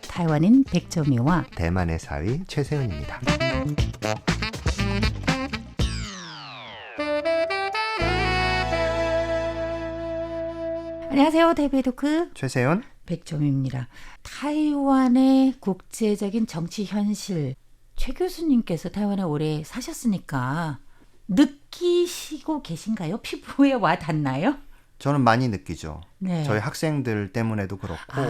타이완인 백점이와 대만의 사위 최세훈입니다. 안녕하세요. 대베 토크 최세훈. 백점입니다. 타이완의 국제적인 정치 현실, 최 교수님께서 타이완에 오래 사셨으니까 느끼시고 계신가요? 피부에 와 닿나요? 저는 많이 느끼죠. 네. 저희 학생들 때문에도 그렇고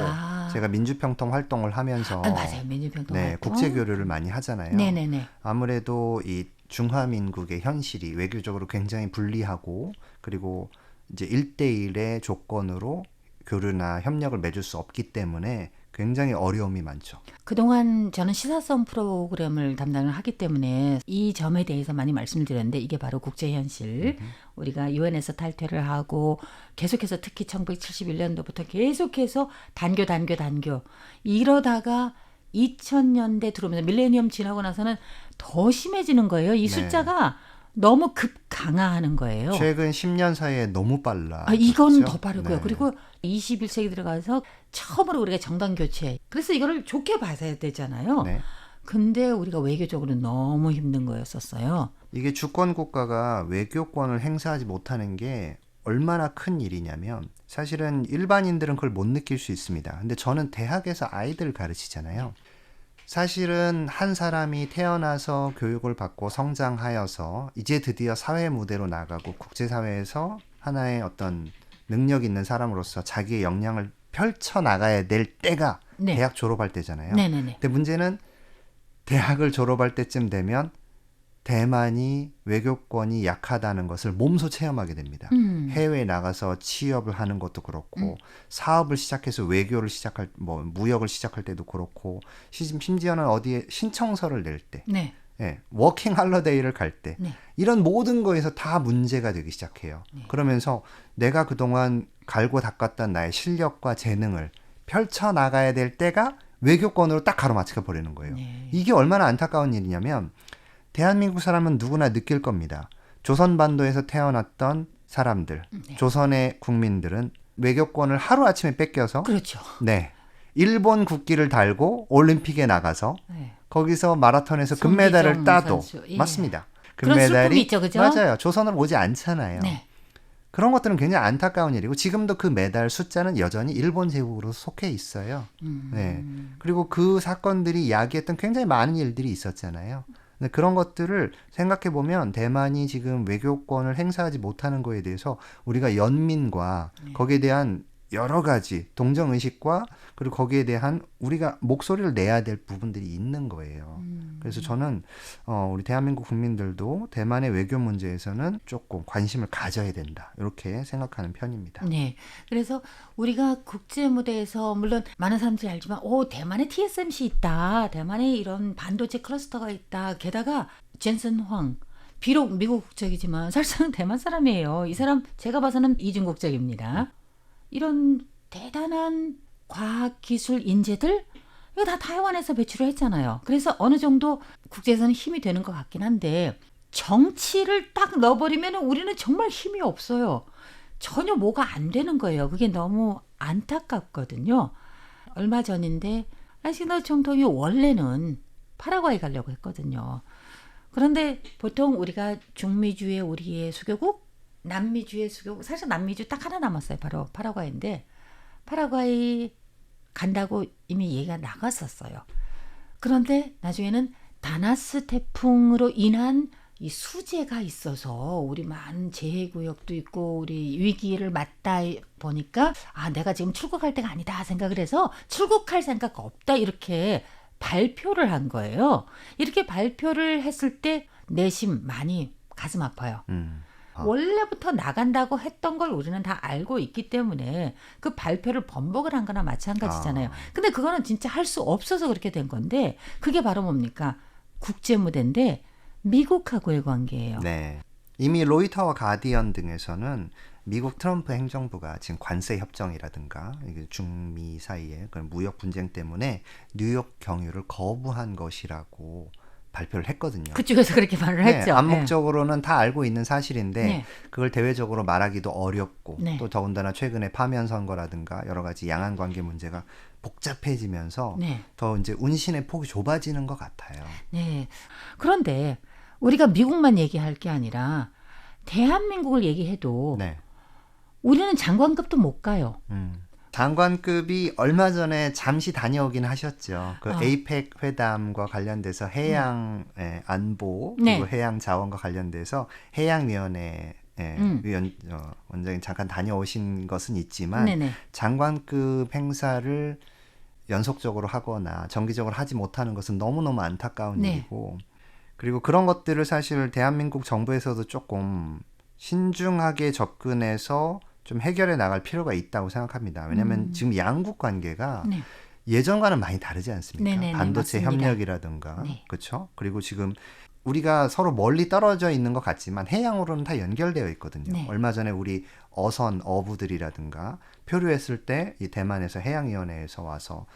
제가 민주평통 활동을 하면서 맞아요. 민주평통 네, 활동. 국제교류를 많이 하잖아요. 네네네. 아무래도 이 중화민국의 현실이 외교적으로 굉장히 불리하고 그리고 이제 1대1의 조건으로 교류나 협력을 맺을 수 없기 때문에 굉장히 어려움이 많죠. 그동안 저는 시사성 프로그램을 담당을 하기 때문에 이 점에 대해서 많이 말씀을 드렸는데 이게 바로 국제현실. 우리가 유엔에서 탈퇴를 하고 계속해서 특히 1971년도부터 계속해서 단교 이러다가 2000년대 들어오면서 밀레니엄 지나고 나서는 더 심해지는 거예요. 이 숫자가 너무 급강화하는 거예요. 최근 10년 사이에 너무 빨라. 이건 더 빠르고요. 네. 그리고 21세기 들어가서 처음으로 우리가 정당 교체. 그래서 이거를 좋게 봐야 되잖아요. 네. 근데 우리가 외교적으로 너무 힘든 거였었어요. 이게 주권 국가가 외교권을 행사하지 못하는 게 얼마나 큰 일이냐면 사실은 일반인들은 그걸 못 느낄 수 있습니다. 근데 저는 대학에서 아이들을 가르치잖아요. 사실은 한 사람이 태어나서 교육을 받고 성장하여서 이제 드디어 사회 무대로 나가고 국제사회에서 하나의 어떤 능력 있는 사람으로서 자기의 역량을 펼쳐나가야 될 때가 네. 대학 졸업할 때잖아요. 네네네. 근데 문제는 대학을 졸업할 때쯤 되면 대만이 외교권이 약하다는 것을 몸소 체험하게 됩니다. 해외에 나가서 취업을 하는 것도 그렇고 사업을 시작해서 외교를 시작할 무역을 시작할 때도 그렇고 심지어는 어디에 신청서를 낼 때 네. 예, 워킹 할러데이를 갈 때 네. 이런 모든 거에서 다 문제가 되기 시작해요. 네. 그러면서 내가 그동안 갈고 닦았던 나의 실력과 재능을 펼쳐나가야 될 때가 외교권으로 딱 가로막혀 버리는 거예요. 네. 이게 얼마나 안타까운 일이냐면 대한민국 사람은 누구나 느낄 겁니다. 조선반도에서 태어났던 사람들, 네. 조선의 국민들은 외교권을 하루아침에 뺏겨서 그렇죠. 네, 일본 국기를 달고 올림픽에 나가서 네. 거기서 마라톤에서 금메달을 손기정 따도 선수. 예. 맞습니다. 그런 슬픔이 있죠, 그죠? 맞아요. 조선으로 오지 않잖아요. 네. 그런 것들은 굉장히 안타까운 일이고 지금도 그 메달 숫자는 여전히 일본 제국으로 속해 있어요. 네. 그리고 그 사건들이 야기했던 굉장히 많은 일들이 있었잖아요. 근데 그런 것들을 생각해 보면 대만이 지금 외교권을 행사하지 못하는 거에 대해서 우리가 연민과 거기에 대한 여러 가지 동정의식과 그리고 거기에 대한 우리가 목소리를 내야 될 부분들이 있는 거예요. 그래서 저는 우리 대한민국 국민들도 대만의 외교 문제에서는 조금 관심을 가져야 된다. 이렇게 생각하는 편입니다. 네. 그래서 우리가 국제 무대에서 물론 많은 사람들이 알지만 대만에 TSMC 있다. 대만에 이런 반도체 클러스터가 있다. 게다가 젠슨 황 비록 미국 국적이지만 사실상 대만 사람이에요. 이 사람 제가 봐서는 이중 국적입니다. 이런 대단한 과학기술 인재들 이거 다 타이완에서 배출을 했잖아요. 그래서 어느 정도 국제에서는 힘이 되는 것 같긴 한데 정치를 딱 넣어버리면 우리는 정말 힘이 없어요. 전혀 뭐가 안 되는 거예요. 그게 너무 안타깝거든요. 얼마 전인데 라시너 총통이 원래는 파라과이 가려고 했거든요. 그런데 보통 우리가 중미주의 우리의 수교국 남미주의 수교국, 사실 남미주 딱 하나 남았어요. 바로 파라과이인데 파라과이 간다고 이미 얘기가 나갔었어요. 그런데 나중에는 다나스 태풍으로 인한 이 수재가 있어서 우리 많은 재해구역도 있고 우리 위기를 맞다 보니까 내가 지금 출국할 때가 아니다 생각을 해서 출국할 생각 없다 이렇게 발표를 한 거예요. 이렇게 발표를 했을 때 내심 많이 가슴 아파요. 원래부터 나간다고 했던 걸 우리는 다 알고 있기 때문에 그 발표를 번복을 한 거나 마찬가지잖아요. 근데 그거는 진짜 할 수 없어서 그렇게 된 건데 그게 바로 뭡니까? 국제무대인데 미국하고의 관계예요. 네. 이미 로이터와 가디언 등에서는 미국 트럼프 행정부가 지금 관세 협정이라든가 중미 사이의 그런 무역 분쟁 때문에 뉴욕 경유를 거부한 것이라고 발표를 했거든요. 그쪽에서 그렇게 말을 네, 했죠. 암묵적으로는 다 알고 있는 사실인데 네. 그걸 대외적으로 말하기도 어렵고 네. 또 더군다나 최근에 파면 선거라든가 여러 가지 양안 관계 문제가 복잡해지면서 네. 더 이제 운신의 폭이 좁아지는 것 같아요. 네. 그런데 우리가 미국만 얘기할 게 아니라 대한민국을 얘기해도 네. 우리는 장관급도 못 가요. 장관급이 얼마 전에 잠시 다녀오긴 하셨죠. 그 아. 에이펙 회담과 관련돼서 해양 안보 네. 그리고 해양 자원과 관련돼서 해양위원회 원장님 잠깐 다녀오신 것은 있지만 네네. 장관급 행사를 연속적으로 하거나 정기적으로 하지 못하는 것은 너무너무 안타까운 네. 일이고 그리고 그런 것들을 사실 대한민국 정부에서도 조금 신중하게 접근해서 좀 해결해 나갈 필요가 있다고 생각합니다. 왜냐하면 지금 양국 관계가 네. 예전과는 많이 다르지 않습니까? 네네네, 반도체 맞습니다. 협력이라든가 네. 그렇죠? 그리고 지금 우리가 서로 멀리 떨어져 있는 것 같지만 해양으로는 다 연결되어 있거든요. 네. 얼마 전에 우리 어부들이라든가 표류했을 때 이 대만에서 해양위원회에서 와서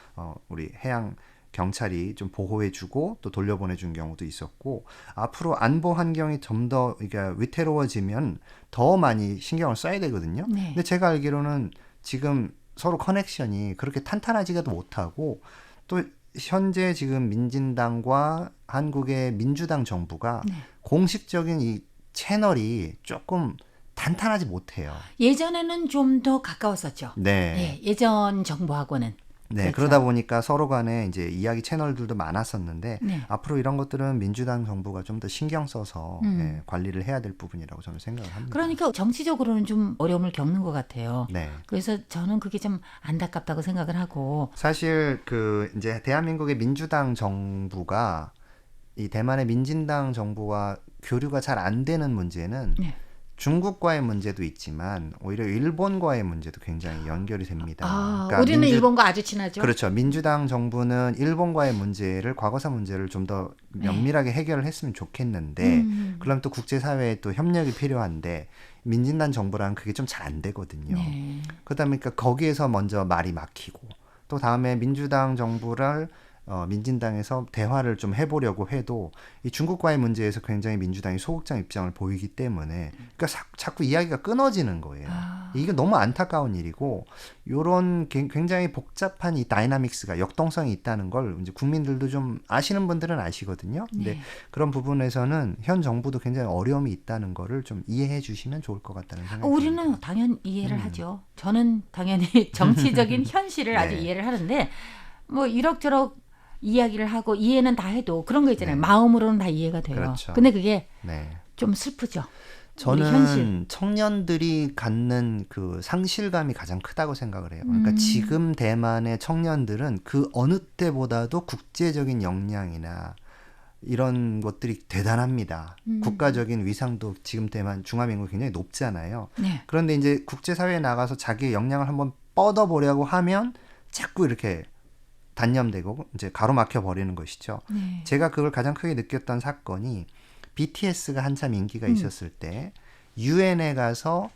우리 해양 경찰이 좀 보호해주고 또 돌려보내준 경우도 있었고 앞으로 안보 환경이 좀 더 위태로워지면 더 많이 신경을 써야 되거든요. 네. 근데 제가 알기로는 지금 서로 커넥션이 그렇게 탄탄하지도 못하고 또 현재 지금 민진당과 한국의 민주당 정부가 네. 공식적인 이 채널이 조금 탄탄하지 못해요. 예전에는 좀 더 가까웠었죠. 네. 네, 예전 정부하고는. 네, 그렇죠. 그러다 보니까 서로 간에 이제 이야기 채널들도 많았었는데 네. 앞으로 이런 것들은 민주당 정부가 좀 더 신경 써서 관리를 해야 될 부분이라고 저는 생각을 합니다. 그러니까 정치적으로는 좀 어려움을 겪는 것 같아요. 네. 그래서 저는 그게 좀 안타깝다고 생각을 하고. 사실 그 이제 대한민국의 민주당 정부가 이 대만의 민진당 정부와 교류가 잘 안 되는 문제는 네. 중국과의 문제도 있지만 오히려 일본과의 문제도 굉장히 연결이 됩니다. 그러니까 우리는 일본과 아주 친하죠. 그렇죠. 민주당 정부는 일본과의 문제를 과거사 문제를 좀 더 면밀하게 해결을 했으면 좋겠는데 그럼 또 국제사회에 또 협력이 필요한데 민진당 정부랑 그게 좀 잘 안 되거든요. 네. 그러다 보니까 거기에서 먼저 말이 막히고 또 다음에 민주당 정부를 민진당에서 대화를 좀 해보려고 해도 이 중국과의 문제에서 굉장히 민주당이 소극적 입장을 보이기 때문에 그러니까 자꾸 이야기가 끊어지는 거예요. 이게 너무 안타까운 일이고 이런 굉장히 복잡한 이 다이나믹스가 역동성이 있다는 걸 이제 국민들도 좀 아시는 분들은 아시거든요. 근데 네. 그런 부분에서는 현 정부도 굉장히 어려움이 있다는 거를 좀 이해해 주시면 좋을 것 같다는 생각이 듭니다. 우리는 당연히 이해를 하죠. 저는 당연히 정치적인 현실을 아주 네. 이해를 하는데 뭐 이럭저럭 이야기를 하고 이해는 다 해도 그런 거 있잖아요. 네. 마음으로는 다 이해가 돼요. 그렇죠. 근데 그게 네. 좀 슬프죠. 우리 현실. 저는 청년들이 갖는 그 상실감이 가장 크다고 생각을 해요. 그러니까 지금 대만의 청년들은 그 어느 때보다도 국제적인 역량이나 이런 것들이 대단합니다. 국가적인 위상도 지금 대만 중화민국이 굉장히 높잖아요. 네. 그런데 이제 국제사회에 나가서 자기의 역량을 한번 뻗어보려고 하면 자꾸 이렇게 단념되고 이제 가로막혀 버리는 것이죠. 네. 제가 그걸 가장 크게 느꼈던 사건이 BTS가 한참 인기가 있었을 때 유엔에 가서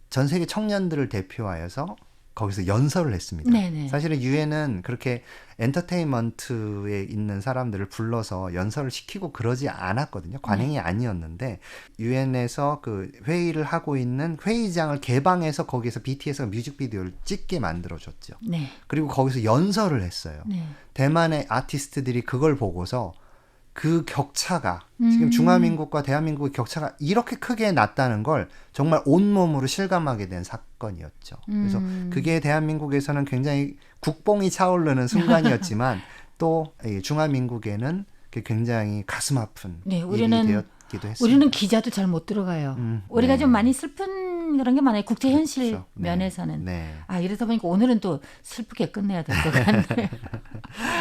전 세계 청년들을 대표하여서 거기서 연설을 했습니다. 네네. 사실은 유엔은 그렇게 엔터테인먼트에 있는 사람들을 불러서 연설을 시키고 그러지 않았거든요. 관행이 아니었는데 유엔에서 그 회의를 하고 있는 회의장을 개방해서 거기서 BTS가 뮤직비디오를 찍게 만들어줬죠. 네. 그리고 거기서 연설을 했어요. 네. 대만의 아티스트들이 그걸 보고서 그 격차가 지금 중화민국과 대한민국의 격차가 이렇게 크게 났다는 걸 정말 온몸으로 실감하게 된 사건이었죠. 그래서 그게 대한민국에서는 굉장히 국뽕이 차오르는 순간이었지만 또 이 중화민국에는 그게 굉장히 가슴 아픈 네, 일이 우리는 되었기도 했습니다. 우리는 기자도 잘 못 들어가요. 우리가 네. 좀 많이 슬픈 그런 게 많아요. 국제 현실 그렇죠. 네. 면에서는. 네. 아, 이러다 보니까 오늘은 또 슬프게 끝내야 될 것 같네요.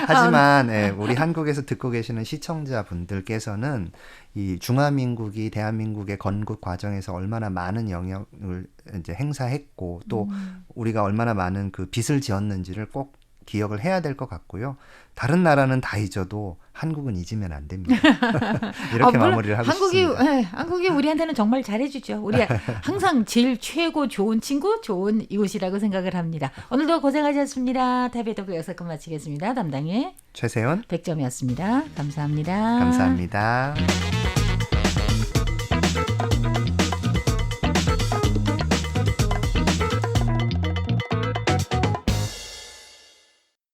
하지만 우리 한국에서 듣고 계시는 시청자분들께서는 이 중화민국이 대한민국의 건국 과정에서 얼마나 많은 영향을 이제 행사했고 또 우리가 얼마나 많은 그 빚을 지었는지를 꼭 기억을 해야 될 것 같고요. 다른 나라는 다 잊어도 한국은 잊으면 안 됩니다. 이렇게 물론 마무리를 하고 싶습니다. 한국이 우리한테는 정말 잘해주죠. 우리 항상 제일 최고 좋은 친구, 좋은 이웃이라고 생각을 합니다. 오늘도 고생하셨습니다. 타이베이 토크 여기서 끝 마치겠습니다. 담당의 최세훈 백점이었습니다. 감사합니다. 감사합니다.